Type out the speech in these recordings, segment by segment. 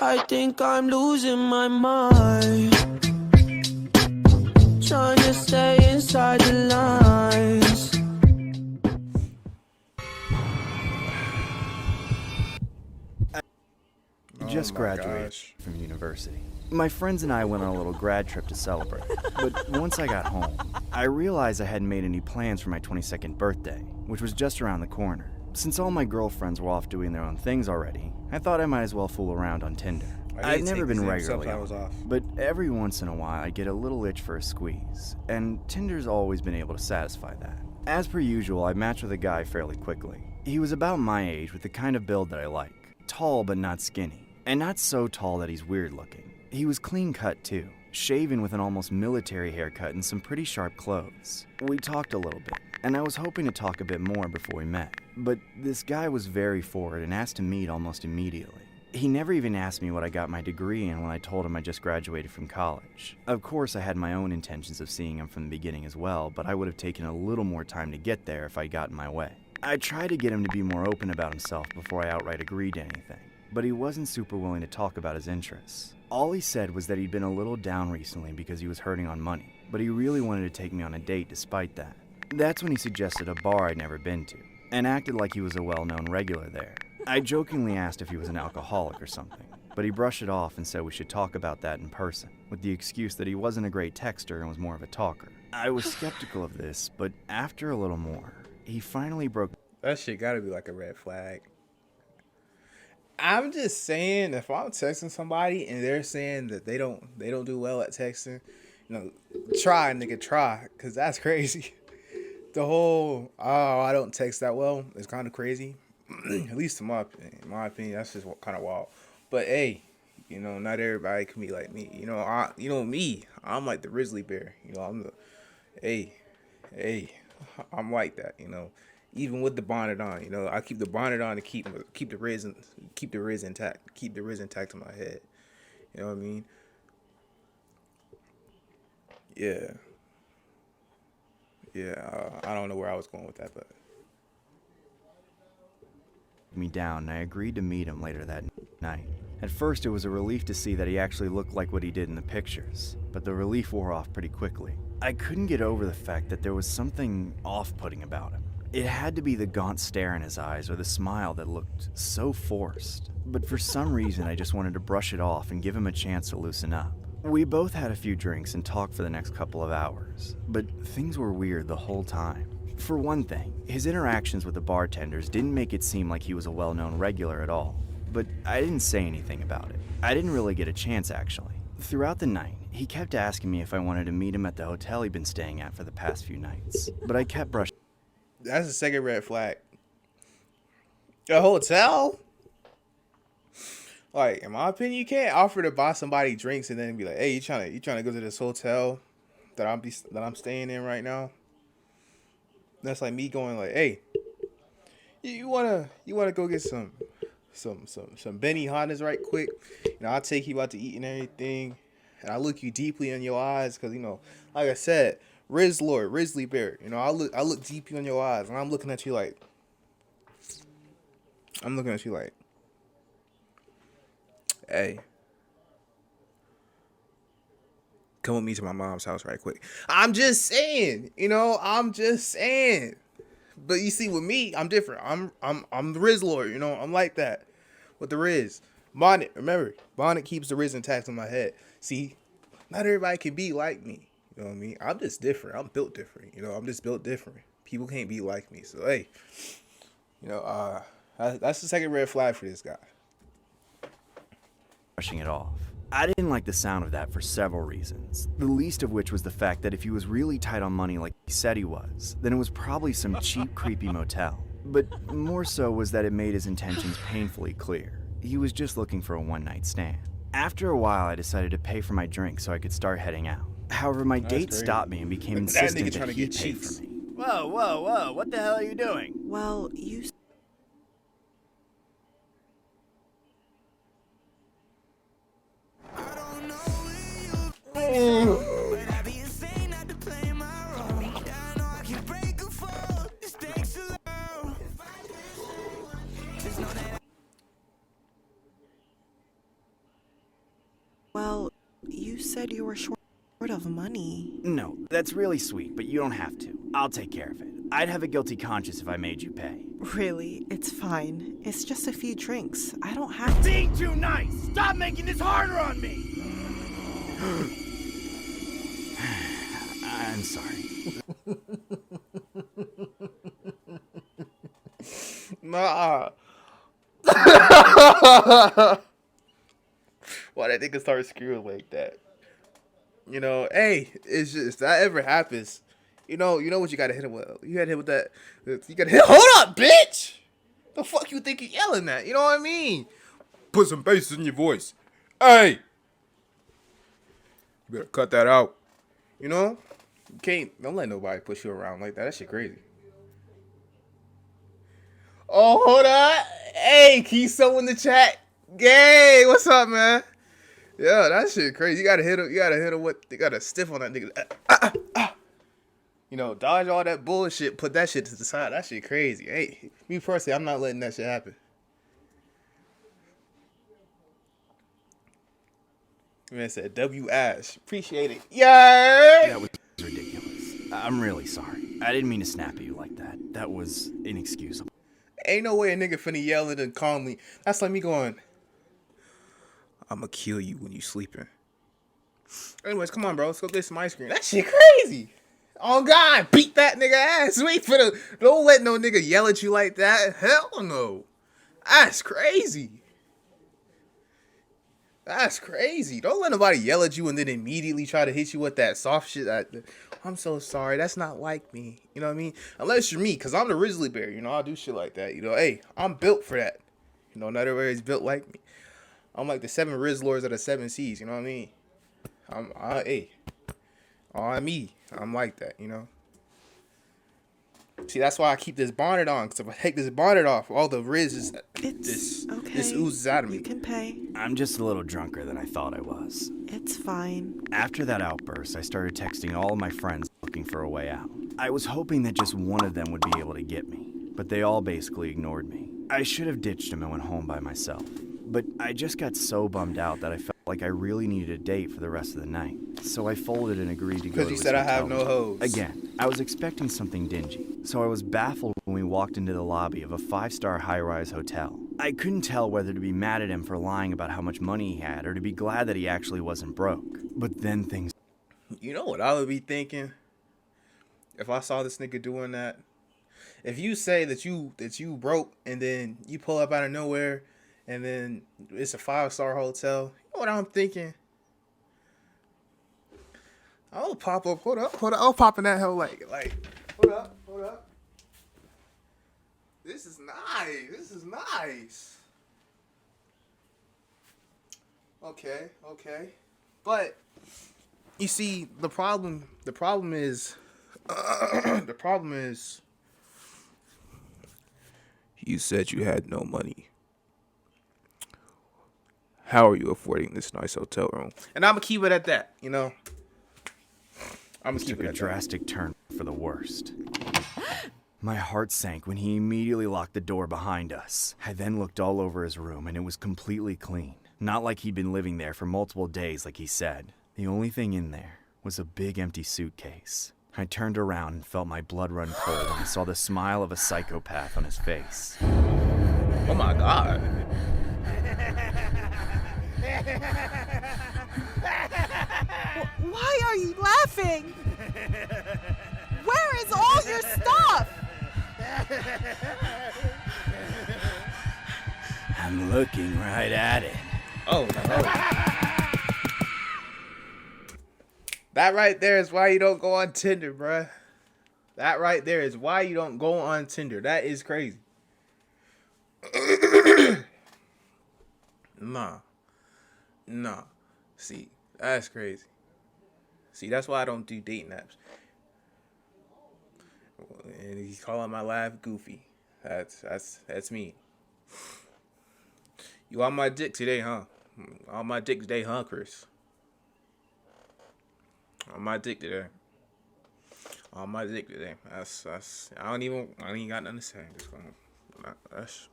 I think I'm losing my mind, trying to stay inside the lines. Just graduated from university. My friends and I went on a little grad trip to celebrate, but once I got home, I realized I hadn't made any plans for my 22nd birthday, which was just around the corner. Since all my girlfriends were off doing their own things already, I thought I might as well fool around on Tinder. I've never been regularly on, but every once in a while I get a little itch for a squeeze, and Tinder's always been able to satisfy that. As per usual, I matched with a guy fairly quickly. He was about my age with the kind of build that I like. Tall but not skinny, and not so tall that he's weird looking. He was clean cut too, shaven with an almost military haircut and some pretty sharp clothes. We talked a little bit, and I was hoping to talk a bit more before we met, but this guy was very forward and asked to meet almost immediately. He never even asked me what I got my degree in when I told him I just graduated from college. Of course, I had my own intentions of seeing him from the beginning as well, but I would have taken a little more time to get there if I'd gotten my way. I tried to get him to be more open about himself before I outright agreed to anything, but he wasn't super willing to talk about his interests. All he said was that he'd been a little down recently because he was hurting on money, but he really wanted to take me on a date despite that. That's when he suggested a bar I'd never been to, and acted like he was a well-known regular there. I jokingly asked if he was an alcoholic or something, but he brushed it off and said we should talk about that in person, with the excuse that he wasn't a great texter and was more of a talker. I was skeptical of this, but after a little more, he finally broke. That shit gotta be like a red flag. I'm just saying, if I'm texting somebody and they're saying that they don't do well at texting, try, nigga, try, cause that's crazy. The whole I don't text that well is kind of crazy. At least in my opinion, that's just kind of wild. But hey, not everybody can be like me. Me, I'm like the grizzly bear. I'm the, I'm like that. Even with the bonnet on, I keep the bonnet on to keep the Riz intact, keep the Riz intact in my head. You know what I mean? Yeah. I don't know where I was going with that, but me down, and I agreed to meet him later that night. At first, it was a relief to see that he actually looked like what he did in the pictures, but the relief wore off pretty quickly. I couldn't get over the fact that there was something off-putting about him. It had to be the gaunt stare in his eyes or the smile that looked so forced, but for some reason I just wanted to brush it off and give him a chance to loosen up. We both had a few drinks and talked for the next couple of hours, but things were weird the whole time. For one thing, his interactions with the bartenders didn't make it seem like he was a well-known regular at all, but I didn't say anything about it. I didn't really get a chance, actually. Throughout the night, he kept asking me if I wanted to meet him at the hotel he'd been staying at for the past few nights, but I kept brushing. That's the second red flag. A hotel? Like, in my opinion, you can't offer to buy somebody drinks and then be like, "Hey, you trying to go to this hotel that I'm staying in right now?" That's like me going like, "Hey, you wanna go get some Benihana's right quick? I'll take you out to eat and everything, and I look you deeply in your eyes because like I said, Rizzly Bear. I look deeply in your eyes, and I'm looking at you like, hey, come with me to my mom's house right quick." I'm just saying, But you see, with me, I'm different. I'm the Riz Lord, I'm like that with the Riz. Bonnet, remember, Bonnet keeps the Riz intact in my head. See, not everybody can be like me. You know what I mean? I'm just different. I'm built different. I'm just built different. People can't be like me. So hey, that's the second red flag for this guy. Brushing it off. I didn't like the sound of that for several reasons, the least of which was the fact that if he was really tight on money like he said he was, then it was probably some cheap, creepy motel. But more so was that it made his intentions painfully clear. He was just looking for a one-night stand. After a while, I decided to pay for my drink so I could start heading out. However, my date stopped me and became insistent that he pay for me. Whoa, what the hell are you doing? Well, you... Well, you said you were short of money. No, that's really sweet, but you don't have to. I'll take care of it. I'd have a guilty conscience if I made you pay. Really, it's fine. It's just a few drinks. I don't have to. Being too nice! Stop making this harder on me! I'm sorry. Nah. Why that nigga start screwing like that? You know, hey, it's just that ever happens. You know what you gotta hit him with. You gotta hit with that. You gotta hit. Hold up, bitch! The fuck you think you yelling at? You know what I mean? Put some bass in your voice. Hey, you better cut that out. You know, you can't. Don't let nobody push you around like that. That shit crazy. Oh, hold on. Hey, Kiso in the chat. Hey, what's up, man? Yeah, that shit crazy. You gotta hit him. You gotta hit him with. You gotta stiff on that nigga. You know, dodge all that bullshit. Put that shit to the side. That shit crazy. Hey, me personally, I'm not letting that shit happen. Man said IsThatAsh. Appreciate it. Yeah. That was ridiculous. I'm really sorry. I didn't mean to snap at you like that. That was inexcusable. Ain't no way a nigga finna yell it and calmly. That's like me going, I'ma kill you when you sleeping. Anyways, come on, bro. Let's go get some ice cream. That shit crazy. Oh, God. Beat that nigga ass. Wait for the... Don't let no nigga yell at you like that. Hell no. That's crazy. That's crazy. Don't let nobody yell at you and then immediately try to hit you with that soft shit. I'm so sorry. That's not like me. You know what I mean? Unless you're me, because I'm the Grizzly Bear. You know, I'll do shit like that. You know, hey, I'm built for that. You know, not everybody's built like me. I'm like the 7 Riz Lords of the 7 Seas. You know what I mean? Hey, on me. I'm like that, you know? See, that's why I keep this bonnet on. Because if I take this bonnet off, all the Riz is... This oozes out of me. You can pay. I'm just a little drunker than I thought I was. It's fine. After that outburst, I started texting all of my friends looking for a way out. I was hoping that just one of them would be able to get me, but they all basically ignored me. I should have ditched them and went home by myself, but I just got so bummed out that I felt like I really needed a date for the rest of the night. So I folded and agreed to go to Because you said I have no hoes. Again, I was expecting something dingy, so I was baffled when we walked into the lobby of a 5-star high-rise hotel. I couldn't tell whether to be mad at him for lying about how much money he had or to be glad that he actually wasn't broke. But then things... You know what I would be thinking? If I saw this nigga doing that? If you say that you broke and then you pull up out of nowhere and then it's a 5-star hotel, you know what I'm thinking? I'll pop up. Hold up. I'll pop in that hell like, hold up. This is nice. Okay. But you see, the problem is you said you had no money. How are you affording this nice hotel room? And I'm gonna keep it at that, you know. I'm gonna keep took it a at drastic turn for the worst. My heart sank when he immediately locked the door behind us. I then looked all over his room and it was completely clean. Not like he'd been living there for multiple days like he said. The only thing in there was a big empty suitcase. I turned around and felt my blood run cold when I saw the smile of a psychopath on his face. Oh my God. Why are you laughing? Where is all your stuff? I'm looking right at it. Oh no. That right there is why you don't go on Tinder, bruh. That right there is why you don't go on Tinder. That is crazy. Nah. See, that's crazy. See, that's why I don't do dating apps. And he's calling my laugh goofy. That's me. You on my dick today, huh? On my dick today, huh, Chris? On my dick today. On my dick today. That's. I ain't got nothing to say. Just gonna. That's.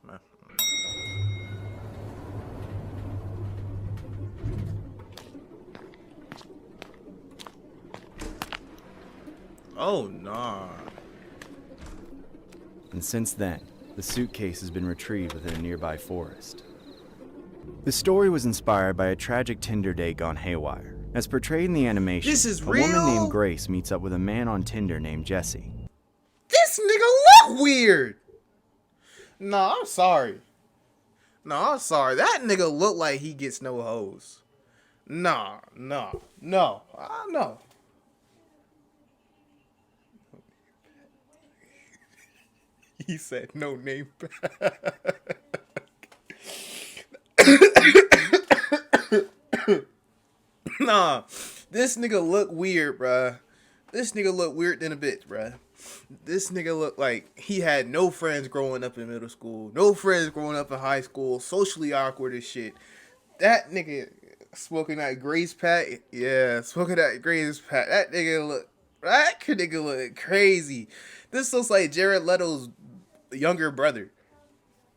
Oh, nah. And since then, the suitcase has been retrieved within a nearby forest. The story was inspired by a tragic Tinder date gone haywire. As portrayed in the animation, This is a woman real? named Grace meets up with a man on Tinder named Jesse. This nigga look weird. Nah, I'm sorry. Nah, I'm sorry. That nigga look like he gets no hoes. Nah. No. He said no name back. Nah, this nigga look weird, bruh. This nigga look weird than a bitch, bruh. This nigga look like he had no friends growing up in middle school, no friends growing up in high school, socially awkward as shit. That nigga smoking that Grace Pack, yeah, smoking that Grace Pack. That nigga look crazy. This looks like Jared Leto's younger brother.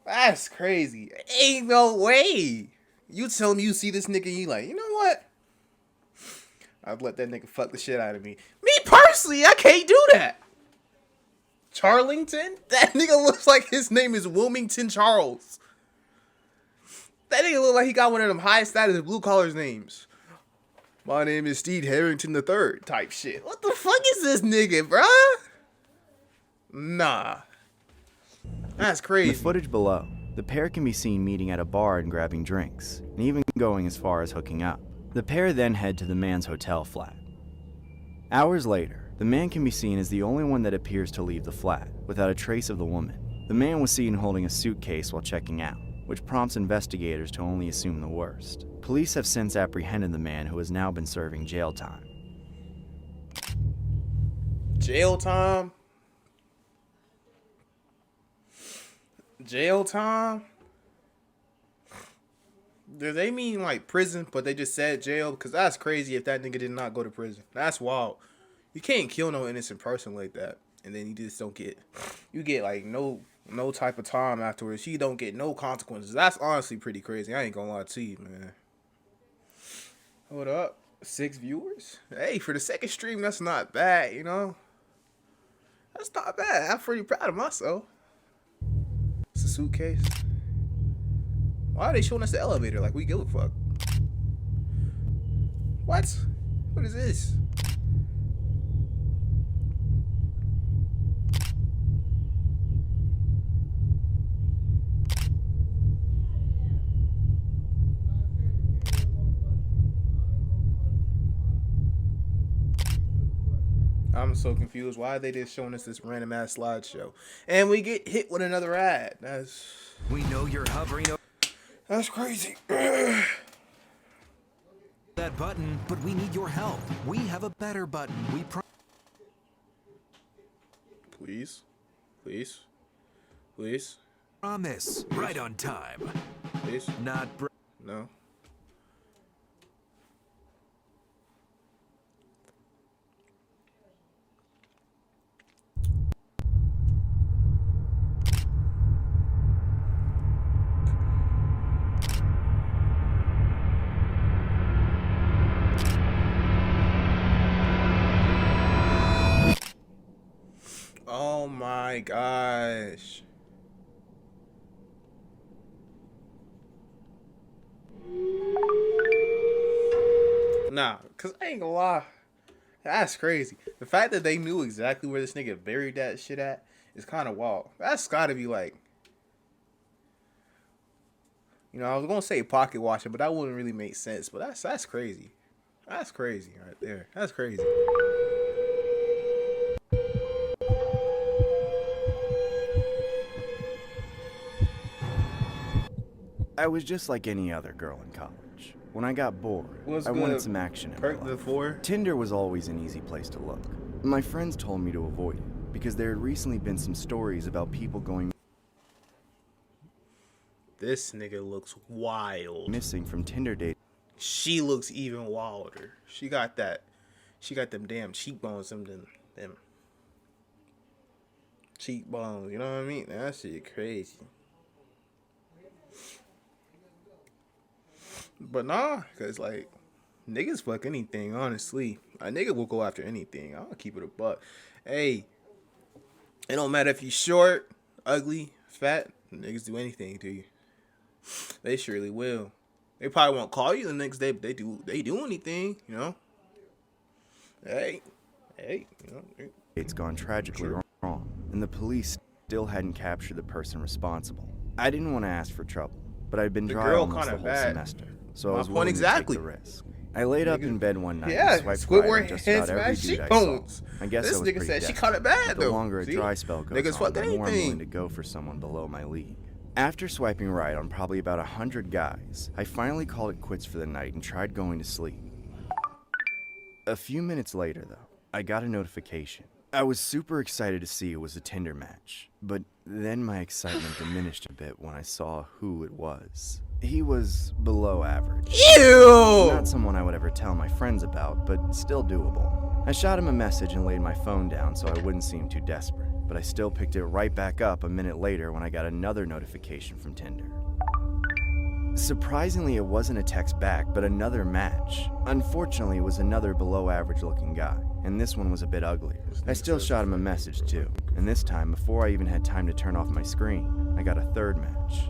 That's crazy. Ain't no way. You tell me you see this nigga and you like, you know what? I'd let that nigga fuck the shit out of me. Me personally, I can't do that. Charlington? That nigga looks like his name is Wilmington Charles. That nigga look like he got one of them high status blue collars names. My name is Steve Harrington III type shit. What the fuck is this nigga, bruh? Nah. That's crazy. In the footage below, the pair can be seen meeting at a bar and grabbing drinks, and even going as far as hooking up. The pair then head to the man's hotel flat. Hours later, the man can be seen as the only one that appears to leave the flat, without a trace of the woman. The man was seen holding a suitcase while checking out, which prompts investigators to only assume the worst. Police have since apprehended the man, who has now been serving jail time. Jail time? Jail time? Do they mean like prison, but they just said jail? Because that's crazy if that nigga did not go to prison. That's wild. You can't kill no innocent person like that. And then you just don't get, you get like no type of time afterwards. You don't get no consequences. That's honestly pretty crazy. I ain't gonna lie to you, man. Hold up. 6 viewers? Hey, for the second stream, that's not bad, you know? That's not bad. I'm pretty proud of myself. It's a suitcase. Why are they showing us the elevator like we give a fuck? What? What is this? I'm so confused. Why are they just showing us this random ass slideshow? And we get hit with another ad. We know you're hovering over That's crazy. that button, but we need your help. We have a better button. Please. Promise. Right on time. Please. Not No. Oh my gosh. Nah, cause I ain't gonna lie. That's crazy. The fact that they knew exactly where this nigga buried that shit at is kind of wild. That's gotta be like, you know, I was gonna say pocket watching, but that wouldn't really make sense. But that's crazy. That's crazy right there. That's crazy. I was just like any other girl in college. When I got bored, I wanted some action in my life. Tinder was always an easy place to look. My friends told me to avoid it because there had recently been some stories about people going This nigga looks wild. missing from Tinder dates. She looks even wilder. She got them damn cheekbones, them cheekbones, you know what I mean? That shit crazy. But nah, cause like Niggas fuck anything, honestly. A nigga will go after anything. I'll keep it a buck. Hey, it don't matter if you short, ugly, fat. Niggas do anything to you. They surely will. They probably won't call you the next day, but they do anything, you know. Hey, you know. It's gone tragically wrong, and the police still hadn't captured the person responsible. I didn't want to ask for trouble, but I'd been dry almost the whole semester, so I was willing to take the risk. I laid up in bed one night and swiped right on just about every dude I saw. I guess this I was nigga pretty said she desperate. caught it bad though. The longer a dry spell goes on, the more I'm willing to go for someone below my league. After swiping right on probably about 100 guys, I finally called it quits for the night and tried going to sleep. A few minutes later, though, I got a notification. I was super excited to see it was a Tinder match, but then my excitement diminished a bit when I saw who it was. He was below average. Ew! Not someone I would ever tell my friends about, but still doable. I shot him a message and laid my phone down so I wouldn't seem too desperate, but I still picked it right back up a minute later when I got another notification from Tinder. Surprisingly, it wasn't a text back, but another match. Unfortunately, it was another below average looking guy, and this one was a bit uglier. I still shot him a message too, and this time, before I even had time to turn off my screen, I got a third match.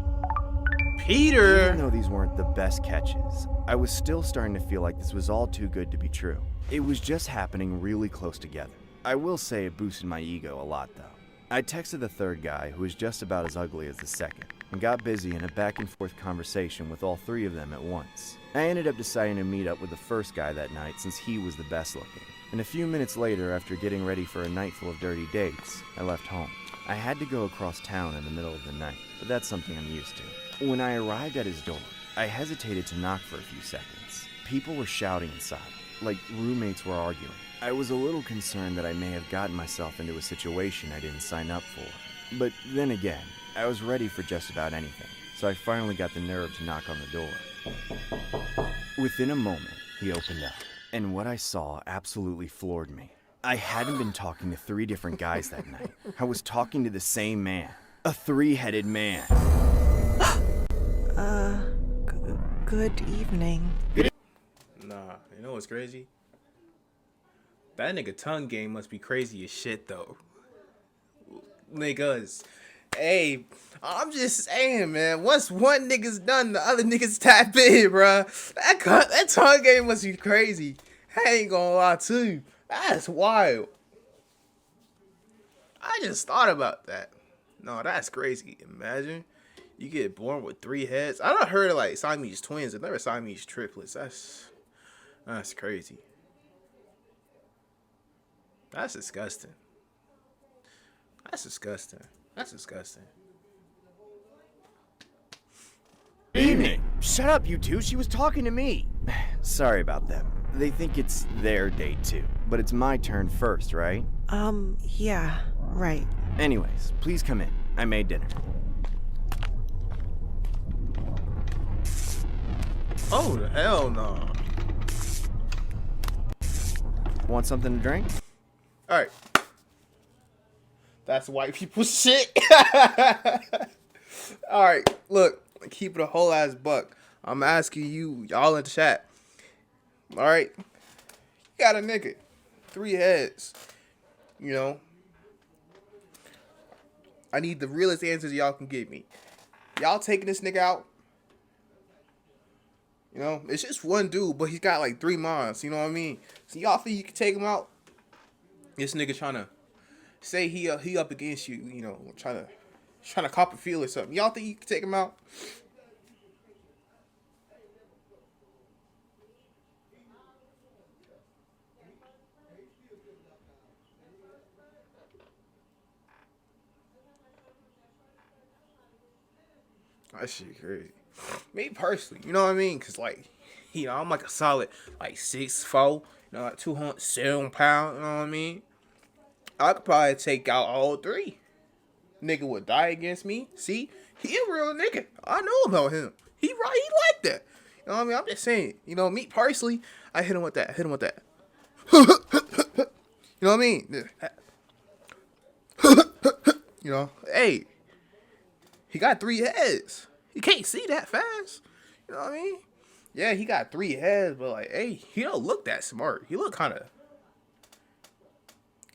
Peter! Even though these weren't the best catches, I was still starting to feel like this was all too good to be true. It was just happening really close together. I will say it boosted my ego a lot though. I texted the third guy, who was just about as ugly as the second, and got busy in a back and forth conversation with all three of them at once. I ended up deciding to meet up with the first guy that night since he was the best looking. And a few minutes later, after getting ready for a night full of dirty dates, I left home. I had to go across town in the middle of the night, but that's something I'm used to. When I arrived at his door, I hesitated to knock for a few seconds. People were shouting inside, like roommates were arguing. I was a little concerned that I may have gotten myself into a situation I didn't sign up for. But then again, I was ready for just about anything, so I finally got the nerve to knock on the door. Within a moment, he opened up, and what I saw absolutely floored me. I hadn't been talking to 3 different guys that night. I was talking to the same man. A 3-headed man. Good evening. Nah, you know what's crazy? That nigga tongue game must be crazy as shit though. Niggas. Hey, I'm just saying, man. Once one nigga's done, the other niggas tap in, bruh. That tongue game must be crazy. I ain't gonna lie to you. That's wild. I just thought about that. No, that's crazy. Imagine you get born with 3 heads. I done heard of like Siamese twins. I've never Siamese triplets. That's crazy. That's disgusting. That's disgusting. That's disgusting. Evening. Shut up, you two. She was talking to me. Sorry about them. They think it's their date too, but it's my turn first, right? Yeah, right. Anyways, please come in. I made dinner. Oh, the hell no. Want something to drink? All right. That's white people shit. All right, look, keep it a whole ass buck. I'm asking you, y'all in the chat. All right, you got a nigga, 3 heads. You know, I need the realest answers y'all can give me. Y'all taking this nigga out? You know, it's just one dude, but he's got like 3 moms. You know what I mean? So y'all think you can take him out? This nigga trying to say he up against you. You know, trying to cop a feel or something. Y'all think you can take him out? That shit crazy. Me personally, you know what I mean? Cause like, you know, I'm like a solid like 6'4", you know, like 207 pounds. You know what I mean? I could probably take out all 3. Nigga would die against me. See, he a real nigga. I know about him. He like that. You know what I mean? I'm just saying. You know, me personally, I hit him with that. You know what I mean? You know, hey, he got 3 heads. You can't see that fast. You know what I mean? Yeah, he got 3 heads, but like, hey, he don't look that smart. He look kind of.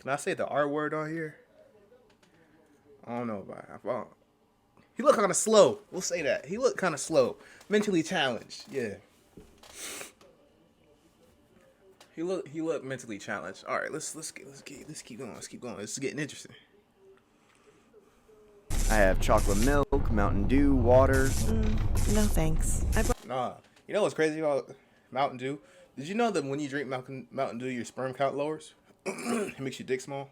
Can I say the R word on here? I don't know about it. He look kind of slow. We'll say that. He look kind of slow, mentally challenged. Yeah. He look mentally challenged. All right, let's keep going. Let's keep going. This is getting interesting. I have chocolate milk, Mountain Dew, water. No thanks. Nah, you know what's crazy about Mountain Dew? Did you know that when you drink Mountain Dew, your sperm count lowers? It makes your dick small.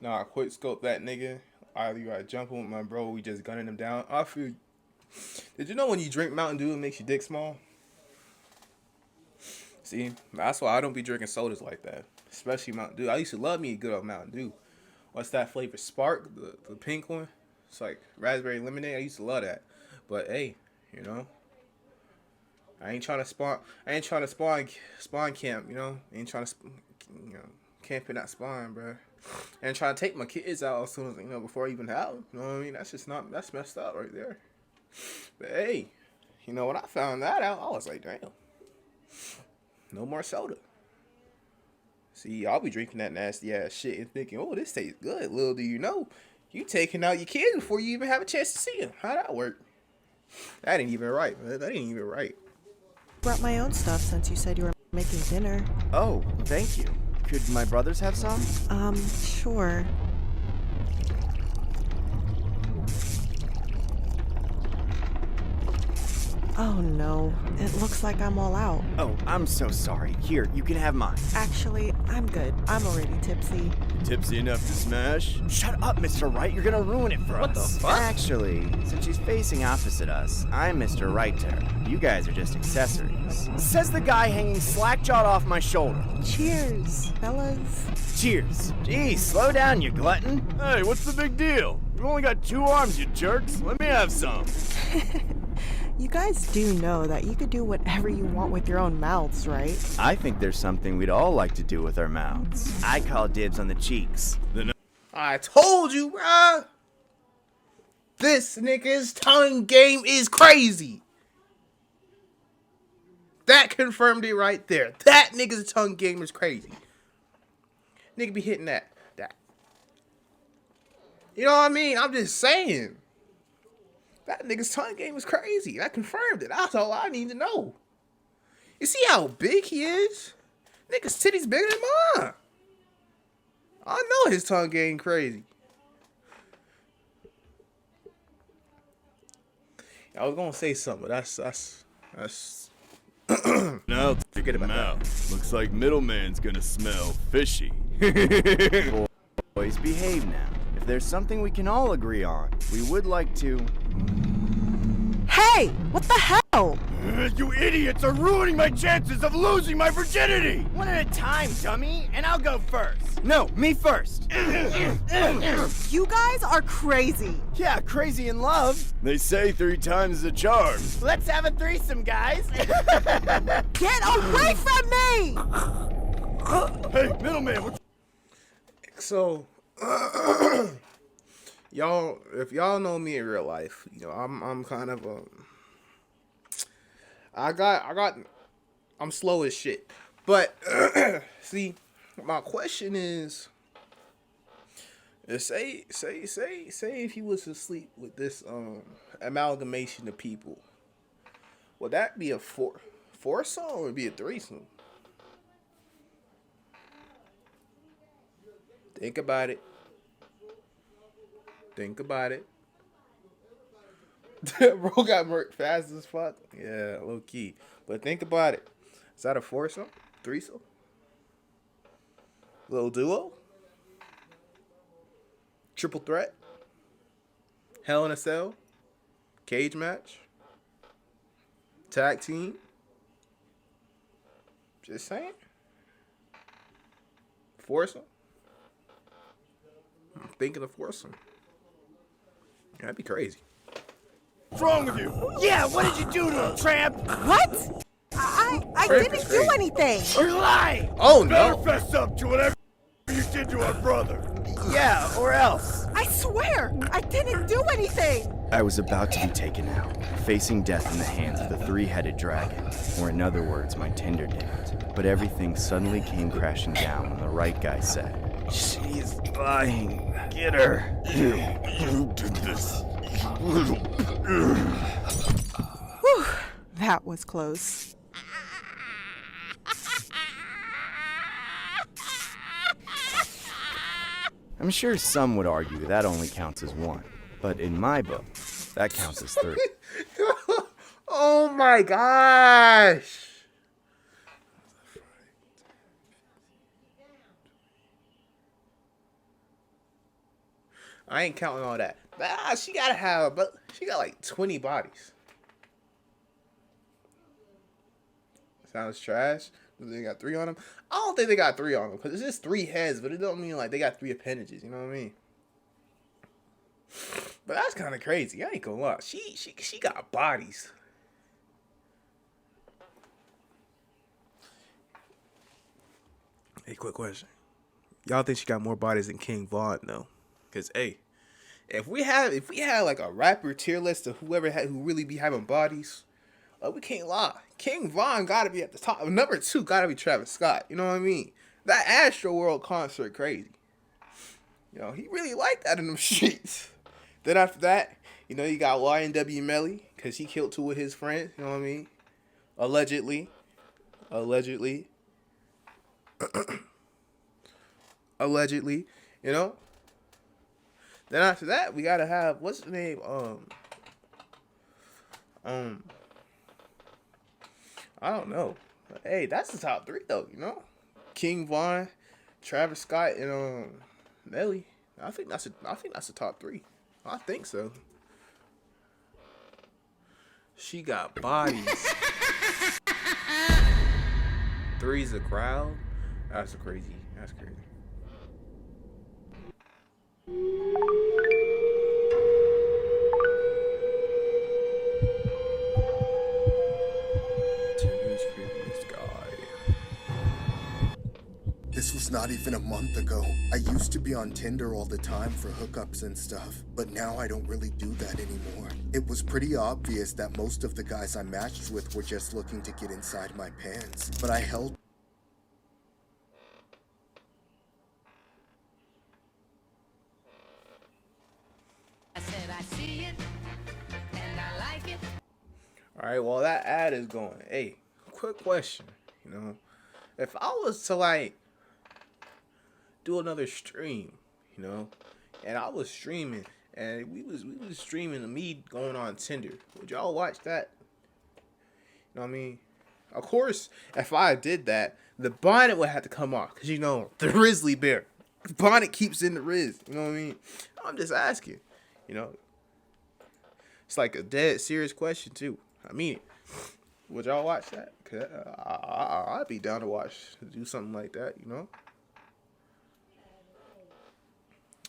Nah, quick scope that nigga. Either you gotta jump on my bro, we just gunning him down. I feel. Did you know when you drink Mountain Dew, it makes your dick small? See, that's why I don't be drinking sodas like that, especially Mountain Dew. I used to love me a good old Mountain Dew. What's that flavor? Spark, the pink one. It's like raspberry lemonade. I used to love that. But hey, you know, I ain't trying to spawn camp. You know, ain't trying to camp in that spawn, bro. And trying to take my kids out as soon as before I even have them. You know what I mean? That's messed up right there. But hey, you know when I found that out, I was like, damn. No more soda. See, I'll be drinking that nasty ass shit and thinking, oh, this tastes good. Little do you know, you taking out your kids before you even have a chance to see them. How'd that work? That ain't even right, man. That ain't even right. Brought my own stuff since you said you were making dinner. Oh, thank you. Could my brothers have some? Sure. Oh no, it looks like I'm all out. Oh, I'm so sorry. Here, you can have mine. Actually, I'm good. I'm already tipsy. Tipsy enough to smash? Shut up, Mr. Right. You're gonna ruin it for us. What the fuck? Actually, since she's facing opposite us, I'm Mr. Right to her. You guys are just accessories. Says the guy hanging slack-jawed off my shoulder. Cheers, fellas. Cheers. Geez, slow down, you glutton. Hey, what's the big deal? You've only got 2 arms, you jerks. Let me have some. You guys do know that you could do whatever you want with your own mouths, right? I think there's something we'd all like to do with our mouths. I call dibs on the cheeks. I told you, bruh. This nigga's tongue game is crazy. That confirmed it right there. That nigga's tongue game is crazy. Nigga be hitting that. You know what I mean? I'm just saying. That nigga's tongue game is crazy. I confirmed it. That's all I need to know. You see how big he is? Nigga's titties bigger than mine. I know his tongue game crazy. I was gonna say something, but that's Now forget about that. Looks like middleman's gonna smell fishy. Boys, behave now. If there's something we can all agree on, we would like to... Hey, what the hell? You idiots are ruining my chances of losing my virginity! One at a time, dummy, and I'll go first. No, me first. You guys are crazy. Yeah, crazy in love. They say 3 times is a charm. Let's have a threesome, guys. Get away from me! Hey, middleman, what So, y'all, if y'all know me in real life, you know I'm kind of I'm slow as shit. But see, my question is, say if you was to sleep with this amalgamation of people, would that be a foursome or would it be a threesome? Think about it. Think about it. Bro got murked fast as fuck. Yeah, low key. But think about it. Is that a foursome? Threesome? Little duo? Triple threat? Hell in a Cell? Cage match? Tag team? Just saying. Foursome? I'm thinking of foursome. That'd be crazy. What's wrong with you? Yeah, what did you do to him, tramp? What? I didn't do anything. Or lie? Oh Better no! fess up to whatever you did to our brother. Yeah, or else. I swear, I didn't do anything. I was about to be taken out, facing death in the hands of the three-headed dragon, or in other words, my Tinder date. But everything suddenly came crashing down when the right guy said, "She's dying. Get her." You did this. Whew, that was close. I'm sure some would argue that only counts as one, but in my book, that counts as three. Oh my gosh. I ain't counting all that. She gotta have, but she got like 20 bodies. Sounds trash. They got 3 on them. I don't think they got 3 on them because it's just 3 heads, but it don't mean like they got 3 appendages. You know what I mean? But that's kind of crazy. I ain't gonna lie. She got bodies. Hey, quick question. Y'all think she got more bodies than King Von though? Cause hey, if we had like a rapper tier list of who really be having bodies, we can't lie. King Von gotta be at the top. Number 2 gotta be Travis Scott. You know what I mean? That Astro World concert crazy. You know, he really liked that in them streets. Then after that, you know, you got YNW Melly, because he killed 2 of his friends. You know what I mean? Allegedly. Allegedly, you know? Then after that, we gotta have, what's the name? I don't know. Hey, that's the top 3 though, you know? King Von, Travis Scott, and Melly. I think that's the top 3. I think so. She got bodies. 3's a crowd. That's crazy. That's crazy. This was not even a month ago. I used to be on Tinder all the time for hookups and stuff, but now I don't really do that anymore. It was pretty obvious that most of the guys I matched with were just looking to get inside my pants, but I held Alright, well that ad is going. Hey, quick question. You know, if I was to like do another stream, you know, and I was streaming and we was streaming me going on Tinder, would y'all watch that? You know what I mean? Of course, if I did that, the bonnet would have to come off, because you know, the grizzly bear. The bonnet keeps in the Riz. You know what I mean? I'm just asking. You know, it's like a dead serious question too. I mean it. Would y'all watch that? Cause I'd be down to do something like that, you know?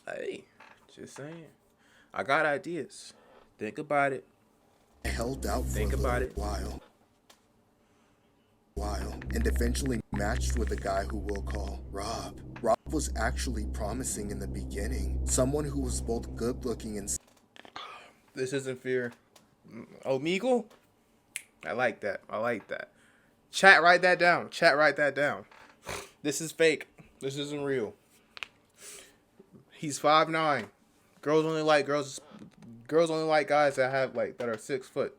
Hey, just saying. I got ideas. Think about it. I held out for a little while, and eventually matched with a guy who we'll call Rob. Rob was actually promising in the beginning. Someone who was both good looking and... This isn't fear. Omegle? I like that. Chat, write that down. This is fake. This isn't real. He's 5'9". Girls only like guys that have that are 6 foot.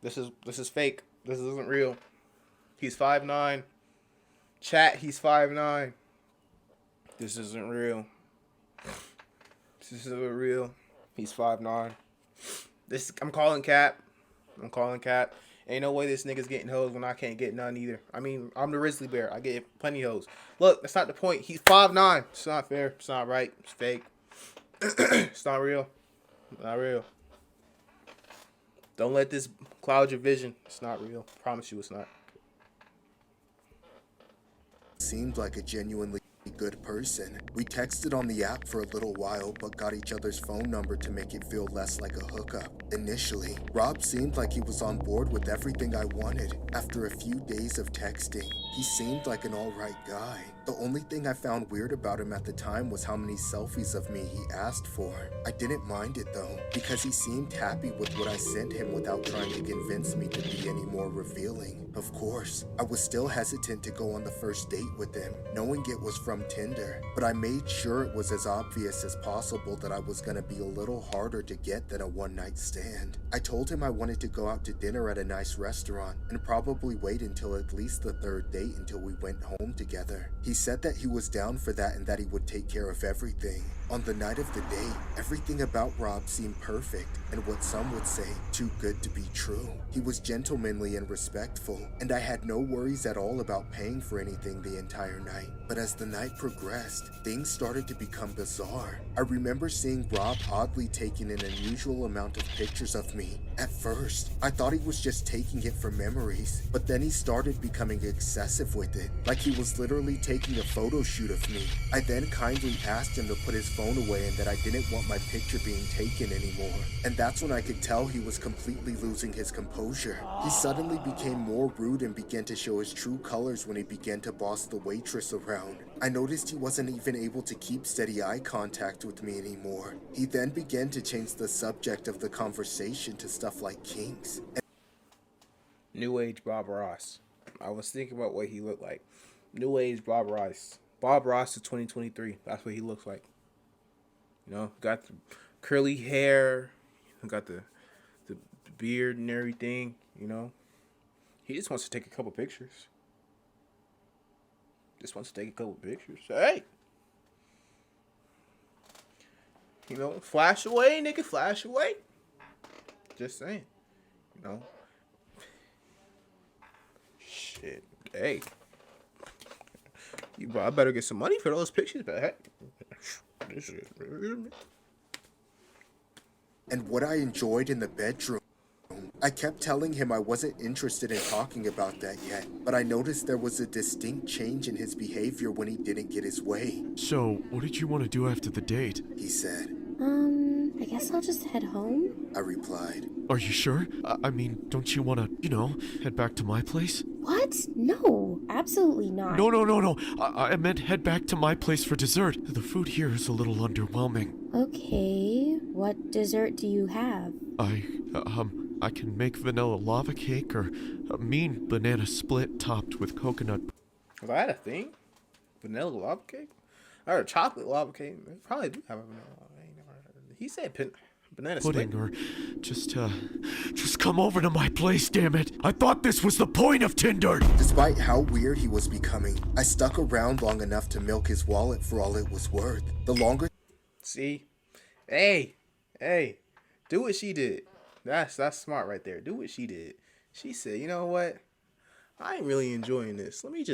This is fake. This isn't real. He's 5'9". Chat, he's 5'9". This isn't real. This isn't real. He's 5'9". I'm calling cap. Ain't no way this nigga's getting hoes when I can't get none either. I mean, I'm the Grizzly Bear. I get plenty of hoes. Look, that's not the point. He's 5'9". It's not fair. It's not right. It's fake. It's not real. Not real. Don't let this cloud your vision. It's not real. Promise you it's not. Seemed like a genuinely good person. We texted on the app for a little while, but got each other's phone number to make it feel less like a hookup. Initially, Rob seemed like he was on board with everything I wanted. After a few days of texting, he seemed like an alright guy. The only thing I found weird about him at the time was how many selfies of me he asked for. I didn't mind it though, because he seemed happy with what I sent him without trying to convince me to be any more revealing. Of course, I was still hesitant to go on the first date with him, knowing it was from Tinder, but I made sure it was as obvious as possible that I was gonna be a little harder to get than a one-night stand. I told him I wanted to go out to dinner at a nice restaurant and probably wait until at least the third date until we went home together. He said that he was down for that and that he would take care of everything. On the night of the date, everything about Rob seemed perfect and what some would say, too good to be true. He was gentlemanly and respectful, and I had no worries at all about paying for anything the entire night. But as the night progressed, things started to become bizarre. I remember seeing Rob oddly taking an unusual amount of pictures of me. At first, I thought he was just taking it for memories, but then he started becoming excessive with it, like he was literally taking a photo shoot of me. I then kindly asked him to put his phone away and that I didn't want my picture being taken anymore. And that's when I could tell he was completely losing his composure. He suddenly became more rude and began to show his true colors when he began to boss the waitress around. I noticed he wasn't even able to keep steady eye contact with me anymore. He then began to change the subject of the conversation to stuff like kinks. New age Bob Ross. I was thinking about what he looked like. New age Bob Ross. Bob Ross of 2023. That's what he looks like. You know, got the curly hair, got the beard and everything, you know. He just wants to take a couple pictures. Just wants to take a couple pictures. Hey! You know, flash away, nigga, flash away. Just saying. You know. Shit. Hey. I better get some money for those pictures, but hey. This shit. And what I enjoyed in the bedroom. I kept telling him I wasn't interested in talking about that yet, but I noticed there was a distinct change in his behavior when he didn't get his way. So, what did you want to do after the date? He said. I guess I'll just head home. I replied. Are you sure? I mean, don't you want to, head back to my place? What? No, absolutely not. No. I meant head back to my place for dessert. The food here is a little underwhelming. Okay, what dessert do you have? I can make vanilla lava cake or a mean banana split topped with coconut. Was that a thing? Vanilla lava cake? Or a chocolate lava cake? They probably do have a vanilla lava cake. He said banana pudding split. Or just come over to my place, damn it. I thought this was the point of Tinder. Despite how weird he was becoming, I stuck around long enough to milk his wallet for all it was worth. The longer... See? Hey, do what she did. That's smart right there. Do what she did. She said, you know what? I ain't really enjoying this. Let me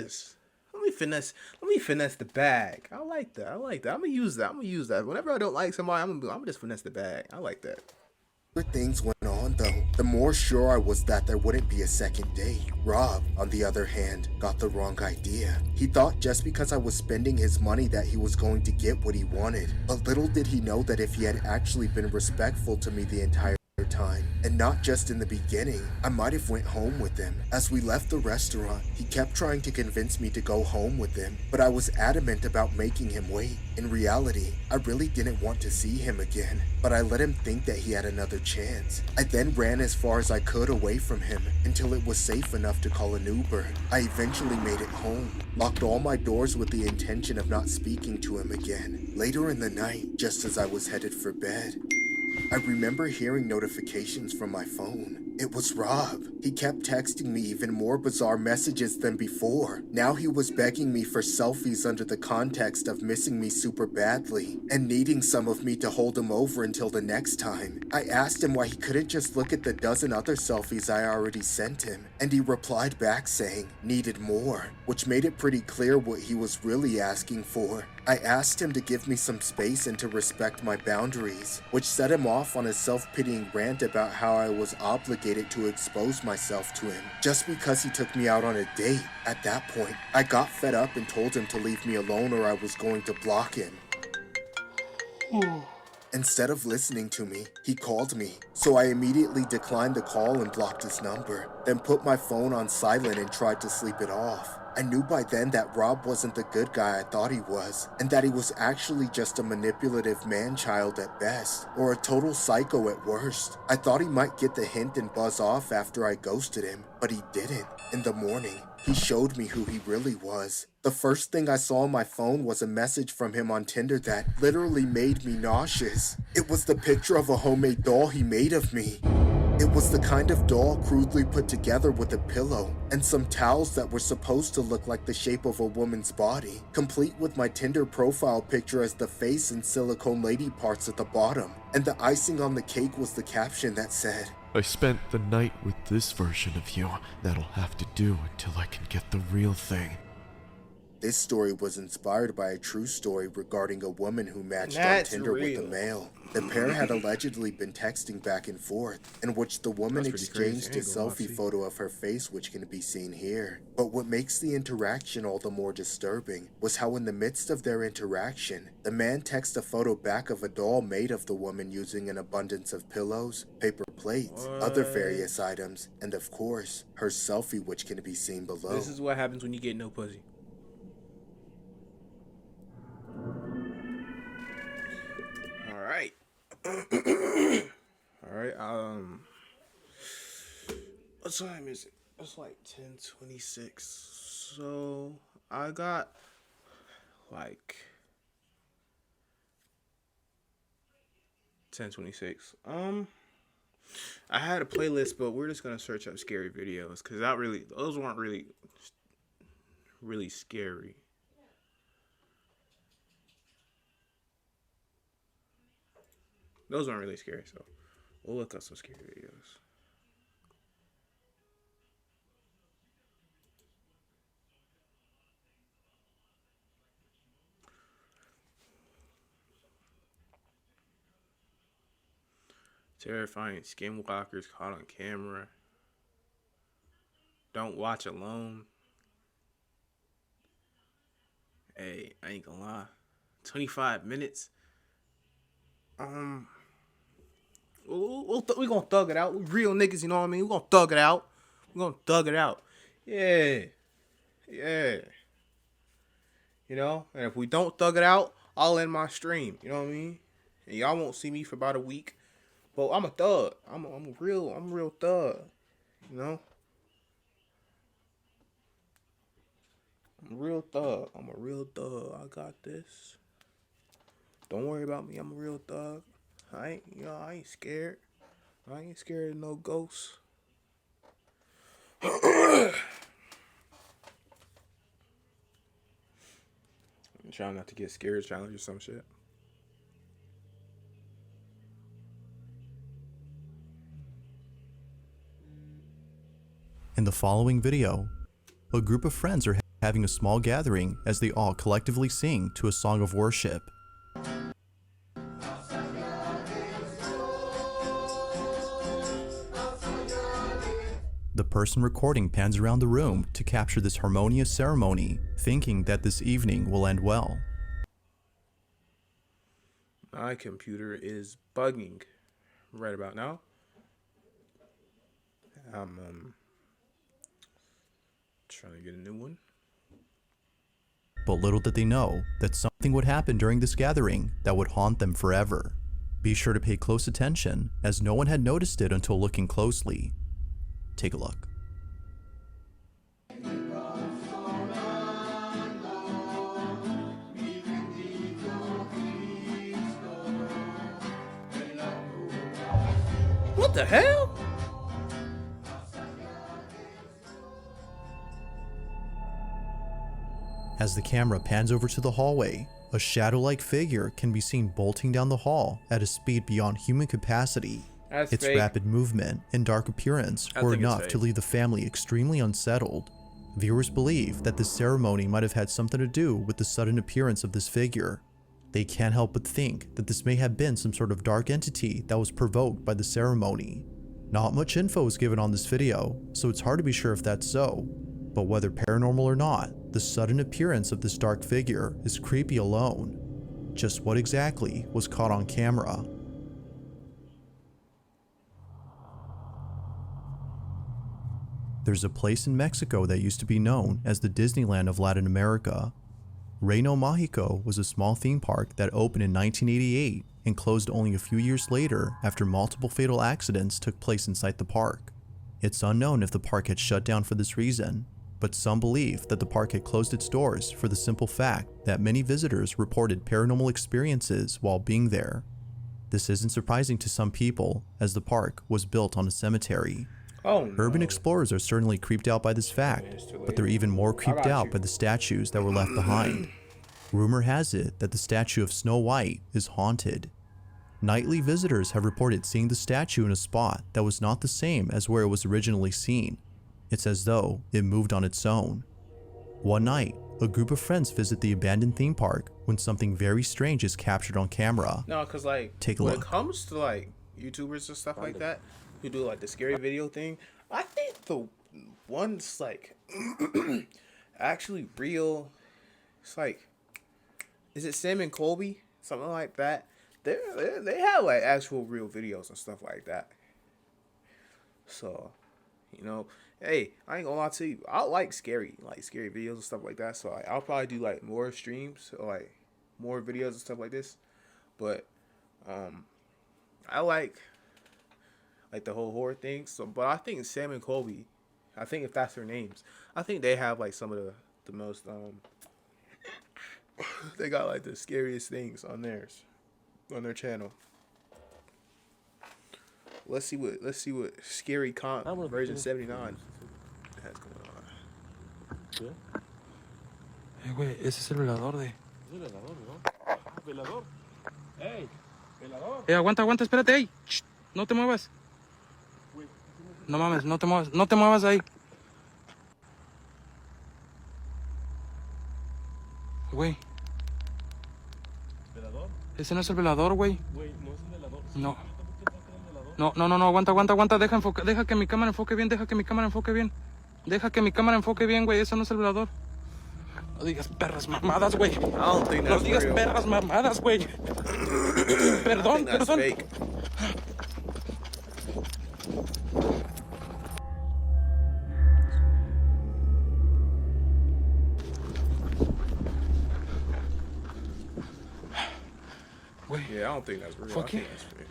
finesse the bag. I like that. I'm gonna use that. Whenever I don't like somebody, I'm gonna just finesse the bag. I like that. Things went on though, the more sure I was that there wouldn't be a second date. Rob, on the other hand, got the wrong idea. He thought just because I was spending his money that he was going to get what he wanted. But little did he know that if he had actually been respectful to me the entire time, and not just in the beginning, I might have went home with him. As we left the restaurant, he kept trying to convince me to go home with him, but I was adamant about making him wait. In reality, I really didn't want to see him again, but I let him think that he had another chance. I then ran as far as I could away from him until it was safe enough to call an Uber. I eventually made it home, locked all my doors with the intention of not speaking to him again. Later in the night, just as I was headed for bed, I remember hearing notifications from my phone. It was Rob. He kept texting me even more bizarre messages than before. Now he was begging me for selfies under the context of missing me super badly and needing some of me to hold him over until the next time. I asked him why he couldn't just look at the dozen other selfies I already sent him, and he replied back saying, needed more, which made it pretty clear what he was really asking for. I asked him to give me some space and to respect my boundaries, which set him off on a self-pitying rant about how I was obligated to expose myself to him just because he took me out on a date. At that point, I got fed up and told him to leave me alone or I was going to block him. Instead of listening to me, he called me, so I immediately declined the call and blocked his number, then put my phone on silent and tried to sleep it off. I knew by then that Rob wasn't the good guy I thought he was, and that he was actually just a manipulative man-child at best, or a total psycho at worst. I thought he might get the hint and buzz off after I ghosted him, but he didn't. In the morning, he showed me who he really was. The first thing I saw on my phone was a message from him on Tinder that literally made me nauseous. It was the picture of a homemade doll he made of me. It was the kind of doll crudely put together with a pillow and some towels that were supposed to look like the shape of a woman's body, complete with my Tinder profile picture as the face and silicone lady parts at the bottom. And the icing on the cake was the caption that said, I spent the night with this version of you. That'll have to do until I can get the real thing. This story was inspired by a true story regarding a woman who matched on That's Tinder with real. a male. The pair had allegedly been texting back and forth, in which the woman That's pretty exchanged a crazy. I ain't gonna lie to selfie you. photo of her face, which can be seen here. But what makes the interaction all the more disturbing was how in the midst of their interaction, the man texted a photo back of a doll made of the woman using an abundance of pillows, paper plates, other various items, and of course, her selfie, which can be seen below. This is what happens when you get no pussy. All right. All right. What time is it? It's like 10:26. So I got like 10:26. I had a playlist, but we're just gonna search up scary videos because those weren't really scary. Those aren't really scary, so we'll look up some scary videos. Terrifying skinwalkers caught on camera. Don't watch alone. Hey, I ain't gonna lie. 25 minutes. We gonna thug it out. We real niggas, you know what I mean? We gonna thug it out. Yeah. You know? And if we don't thug it out, I'll end my stream. You know what I mean? And y'all won't see me for about a week. But I'm a thug. I'm a real thug. You know? I'm a real thug. I got this. Don't worry about me. I'm a real thug. I ain't scared. I ain't scared of no ghosts. I'm trying not to get scared challenge or some shit. In the following video, a group of friends are having a small gathering as they all collectively sing to a song of worship. The person recording pans around the room to capture this harmonious ceremony, thinking that this evening will end well. My computer is bugging right about now. I'm trying to get a new one. But little did they know that something would happen during this gathering that would haunt them forever. Be sure to pay close attention, as no one had noticed it until looking closely. Take a look. What the hell? As the camera pans over to the hallway, a shadow-like figure can be seen bolting down the hall at a speed beyond human capacity. That's Its fake. rapid movement and dark appearance I were think it's enough to fake. leave the family extremely unsettled. Viewers believe that this ceremony might have had something to do with the sudden appearance of this figure. They can't help but think that this may have been some sort of dark entity that was provoked by the ceremony. Not much info is given on this video, so it's hard to be sure if that's so. But whether paranormal or not, the sudden appearance of this dark figure is creepy alone. Just what exactly was caught on camera? There's a place in Mexico that used to be known as the Disneyland of Latin America. Reino Mágico was a small theme park that opened in 1988 and closed only a few years later after multiple fatal accidents took place inside the park. It's unknown if the park had shut down for this reason, but some believe that the park had closed its doors for the simple fact that many visitors reported paranormal experiences while being there. This isn't surprising to some people, as the park was built on a cemetery. Oh, no. Urban explorers are certainly creeped out by this fact, but they're even more creeped out by the statues that were left behind. Rumor has it that the statue of Snow White is haunted. Nightly visitors have reported seeing the statue in a spot that was not the same as where it was originally seen. It's as though it moved on its own. One night, a group of friends visit the abandoned theme park when something very strange is captured on camera. No, because like Take a when look. it comes to like YouTubers and stuff like that who do like the scary video thing, I think the ones like actually real, it's like, is it Sam and Colby, something like that? They have like actual real videos and stuff like that. So, you know, hey, I ain't gonna lie to you, I like scary videos and stuff like that. So like, I'll probably do like more streams or like more videos and stuff like this. But I like the whole horror thing. So, but I think Sam and Colby, I think if that's their names, I think they have like some of the most they got like the scariest things on their channel. Let's see what Scary Comp version 79 has going on. Güey, ese es el velador de... Aguanta, espérate, ey. Shh, no te muevas. No mames, no te muevas ahí. Güey. Ese no es el velador, güey. No. No, aguanta, deja que mi cámara enfoque bien, Deja que mi cámara enfoque bien, güey, eso no es el velador. No digas perras mamadas, güey. No digas perras mamadas, güey. Perdón. Fake. Güey. Yeah, I don't think that's real. Fuck I think it. that's fake.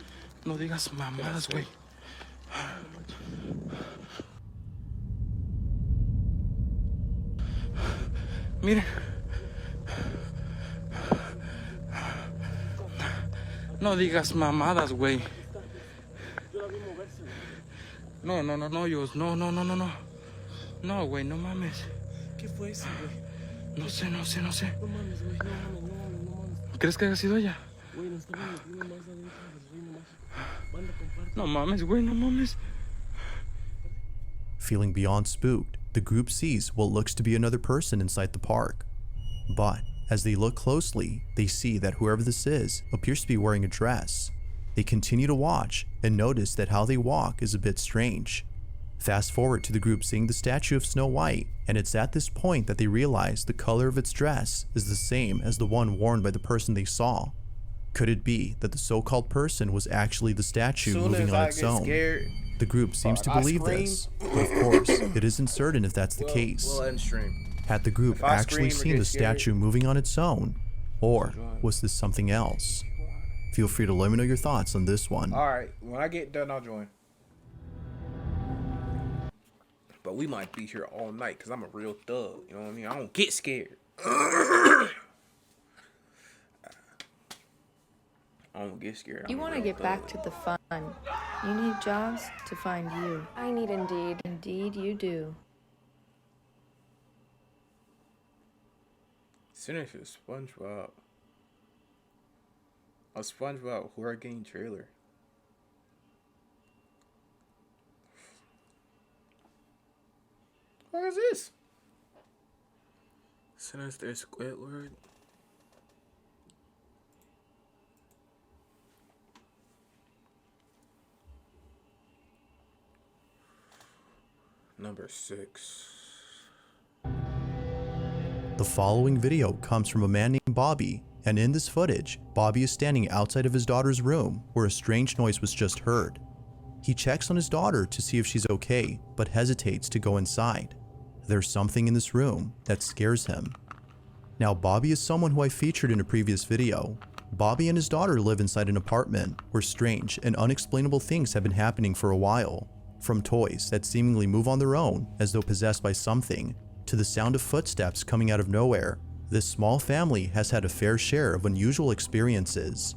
No digas mamadas, güey. Miren. No digas mamadas, güey. No, Dios. No. No, güey, no mames. ¿Qué fue eso, güey? No sé. No mames, güey, no mames. ¿Crees que haya sido ella? Güey, nos estamos metiendo más adentro del reino mágico. Banda, comparte. No mames, güey, no mames. Feeling beyond spooked, the group sees what looks to be another person inside the park. But as they look closely, they see that whoever this is appears to be wearing a dress. They continue to watch and notice that how they walk is a bit strange. Fast forward to the group seeing the statue of Snow White, and it's at this point that they realize the color of its dress is the same as the one worn by the person they saw. Could it be that the so-called person was actually the statue moving on its own? The group seems to believe this, but of course, it isn't certain if that's the case. Had the group actually seen the statue moving on its own, or was this something else? Feel free to let me know your thoughts on this one. Alright, when I get done, I'll join. But we might be here all night because I'm a real thug. You know what I mean? I don't get scared. I don't get scared. You want to get back to the fun. You need jobs to find you. I need Indeed. Indeed, you do. Finish a SpongeBob. A SpongeBob Hurricane trailer. What is this? Sinister Squidward. Number 6. The following video comes from a man named Bobby, and in this footage, Bobby is standing outside of his daughter's room where a strange noise was just heard. He checks on his daughter to see if she's okay, but hesitates to go inside. There's something in this room that scares him. Now, Bobby is someone who I featured in a previous video. Bobby and his daughter live inside an apartment where strange and unexplainable things have been happening for a while. From toys that seemingly move on their own as though possessed by something, to the sound of footsteps coming out of nowhere, this small family has had a fair share of unusual experiences.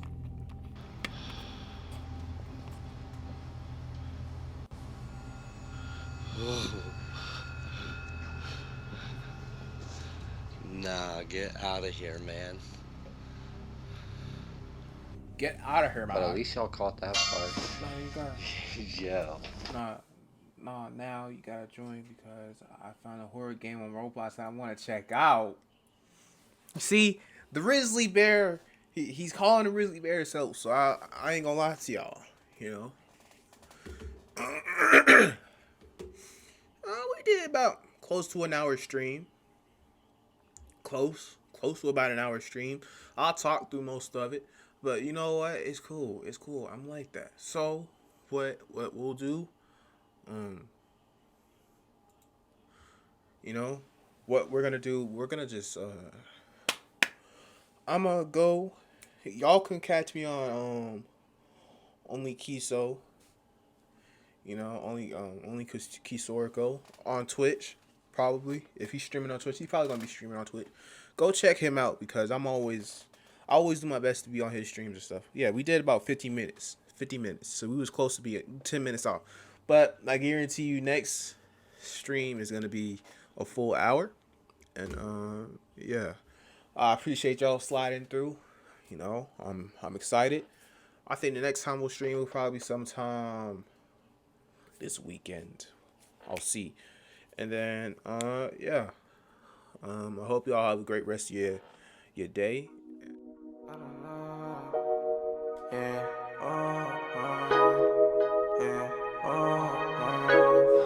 Nah, get out of here, man. Get out of here, man. But at least y'all caught that part. No, you gotta. Yeah. Nah, now you gotta join because I found a horror game on Roblox that I want to check out. See, the Grizzly Bear, he's calling the Grizzly Bear himself, so I ain't gonna lie to y'all, you know. We did about close to an hour stream. Close to about an hour stream. I'll talk through most of it, but you know what? It's cool. I'm like that. So, what we'll do, you know, what we're gonna do? We're gonna just, I'm gonna go. Y'all can catch me on only Kiso. You know, only Kisoriko on Twitch. Probably, if he's streaming on Twitch, he's probably gonna be streaming on Twitch. Go check him out because I always do my best to be on his streams and stuff. Yeah, we did about 50 minutes, so we was close to be at 10 minutes off. But I guarantee you, next stream is gonna be a full hour, and yeah, I appreciate y'all sliding through. You know, I'm excited. I think the next time we'll stream will probably be sometime this weekend. I'll see. And then, yeah. I hope y'all have a great rest of your day.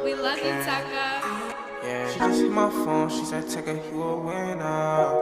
We love you, Taka. Yeah, she just hit my phone. She said, "Taka, you a winner."